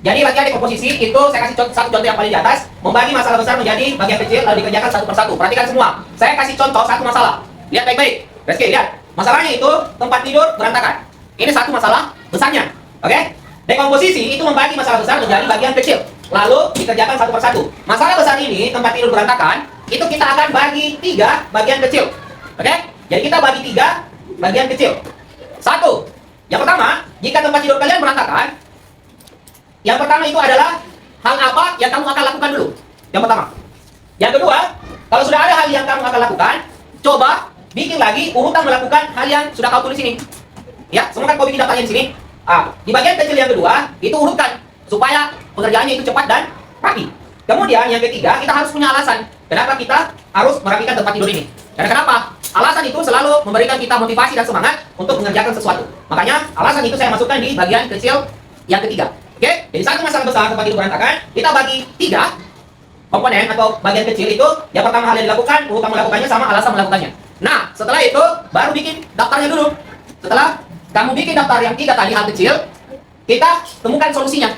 Jadi latihan dekomposisi itu saya kasih satu contoh yang paling di atas, membagi masalah besar menjadi bagian kecil lalu dikerjakan satu persatu. Perhatikan semua. Saya kasih contoh satu masalah. Lihat baik-baik. Rizky, lihat. Masalahnya itu tempat tidur berantakan. Ini satu masalah besarnya. Oke? Dekomposisi itu membagi masalah besar menjadi bagian kecil, lalu dikerjakan satu persatu. Masalah besar ini tempat tidur berantakan, itu kita akan bagi 3 bagian kecil. Oke? Jadi kita bagi 3 bagian kecil. Satu. Yang pertama, jika tempat tidur kalian berantakan, yang pertama itu adalah hal apa yang kamu akan lakukan dulu. Yang pertama. Yang kedua, kalau sudah ada hal yang kamu akan lakukan, coba bikin lagi urutan melakukan hal yang sudah kau tulis ini. Ya, semua kan kau bikin daftarnya di sini. Di bagian kecil yang kedua, itu urutkan supaya pengerjaannya itu cepat dan rapi. Kemudian yang ketiga, kita harus punya alasan kenapa kita harus merapikan tempat tidur ini. Karena kenapa? Alasan itu selalu memberikan kita motivasi dan semangat untuk mengerjakan sesuatu. Makanya alasan itu saya masukkan di bagian kecil yang ketiga. Oke? Jadi satu masalah besar tempat tidur berantakan, kita bagi 3 komponen atau bagian kecil itu. Yang pertama hal yang dilakukan, urutan melakukannya sama alasan melakukannya. Nah, setelah itu baru bikin daftarnya dulu. Setelah kamu bikin daftar yang 3 tadi hal kecil, kita temukan solusinya.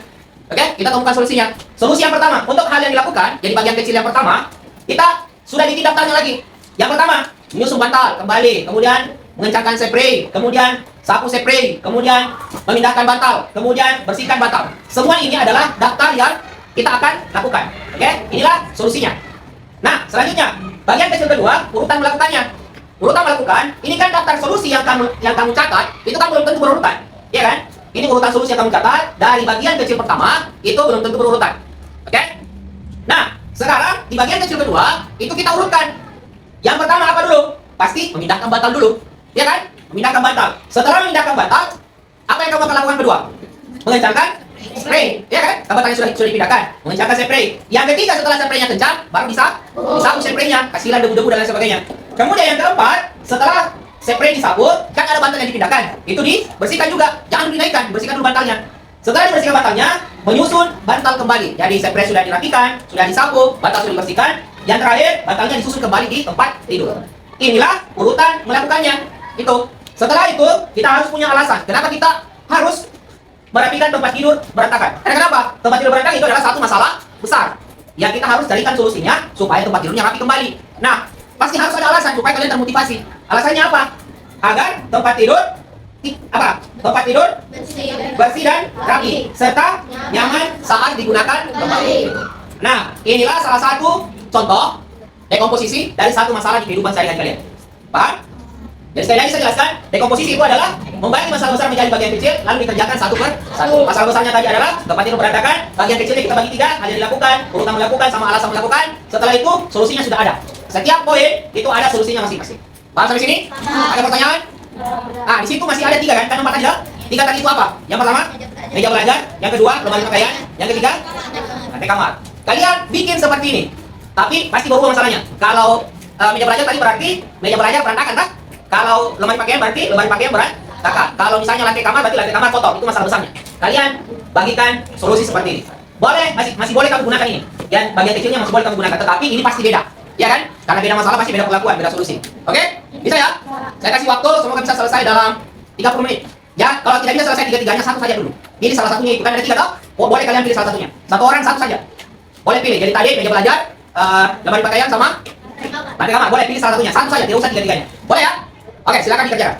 Oke? Kita temukan solusinya. Solusi yang pertama, untuk hal yang dilakukan, jadi bagian kecil yang pertama, kita sudah bikin daftarnya lagi. Yang pertama, menyusun bantal kembali, kemudian mengencangkan spray, kemudian sapu spray, kemudian memindahkan bantal, kemudian bersihkan bantal. Semua ini adalah daftar yang kita akan lakukan. Oke? Inilah solusinya. Nah, selanjutnya, bagian kecil kedua, urutan melakukannya. Urutan melakukan, ini kan daftar solusi yang kamu catat, itu kan belum tentu berurutan. Ya kan? Ini urutan solusi yang kamu catat dari bagian kecil pertama, itu belum tentu berurutan. Oke? Nah, sekarang di bagian kecil kedua, itu kita urutkan. Yang pertama apa dulu? Pasti memindahkan bantal dulu. Ya kan? Memindahkan bantal. Setelah memindahkan bantal, apa yang kamu akan lakukan kedua? Mengencangkan spray. Ya kan? Bantalnya sudah dipindahkan. Mengencangkan spray. Yang ketiga setelah spraynya kencang, baru bisa disapu spraynya. Kasihlah debu-debu dan lain sebagainya. Kemudian yang keempat, setelah spray disapu, kan ada bantal yang dipindahkan. Itu dibersihkan juga. Jangan dinaikkan, bersihkan dulu bantalnya. Setelah dibersihkan bantalnya, menyusun bantal kembali. Jadi spray sudah dirapikan, sudah disapu, bantal sudah dibersihkan. Yang terakhir, bantalnya disusun kembali di tempat tidur. Inilah urutan melakukannya. Itu. Setelah itu, kita harus punya alasan. Kenapa kita harus merapikan tempat tidur berantakan? Karena kenapa? Tempat tidur berantakan itu adalah satu masalah besar yang kita harus carikan solusinya supaya tempat tidurnya rapi kembali. Nah, pasti harus ada alasan supaya kalian termotivasi. Alasannya apa? Agar tempat tidur Tempat tidur bersih dan rapi serta nyaman saat digunakan kembali. Nah, inilah salah satu contoh dekomposisi dari satu masalah di kehidupan sehari-hari kalian. Paham? Dan sekali lagi saya jelaskan, dekomposisi itu adalah membagi masalah besar menjadi bagian kecil lalu dikerjakan satu per satu. Masalah besarnya tadi adalah tempat tidur berantakan, bagian kecilnya kita bagi 3, hal yang dilakukan, urutan melakukan sama alasan melakukan. Setelah itu solusinya sudah ada. Setiap poin itu ada solusinya masing-masing. Paham sampai sini? Ada pertanyaan? Di situ masih ada 3 kan? Kan 4 aja. 3 tadi itu apa? Yang pertama, meja belajar. Yang kedua, lemari pakaian. Yang ketiga, lantai kamar. Kalian bikin seperti ini. Tapi pasti berubah masalahnya. Kalau meja belajar tadi berarti meja belajar berantakan, tak? Kalau lemari pakaian berarti lemari pakaian berantakan. Kalau misalnya lantai kamar berarti lantai kamar kotor. Itu masalah besarnya. Kalian bagikan solusi seperti ini. Boleh, masih boleh kamu gunakan ini. Dan bagian kecilnya masih boleh kamu gunakan. Tetapi ini pasti beda. Ya kan? Karena beda masalah pasti beda perlakuan, beda solusi. Oke? Bisa ya? Saya kasih waktu, semoga bisa selesai dalam 30 menit. Ya, kalau tidak bisa selesai 3-3-nya, satu saja dulu. Pilih salah satunya, itu kan ada 3 toh? Boleh kalian pilih salah satunya. Satu orang satu saja. Boleh pilih. Jadi tadi meja belajar, lemari pakaian sama lantai kamar. Boleh pilih salah satunya, satu saja, tidak usah 3-3-nya. Boleh ya? Oke, silakan dikerjakan.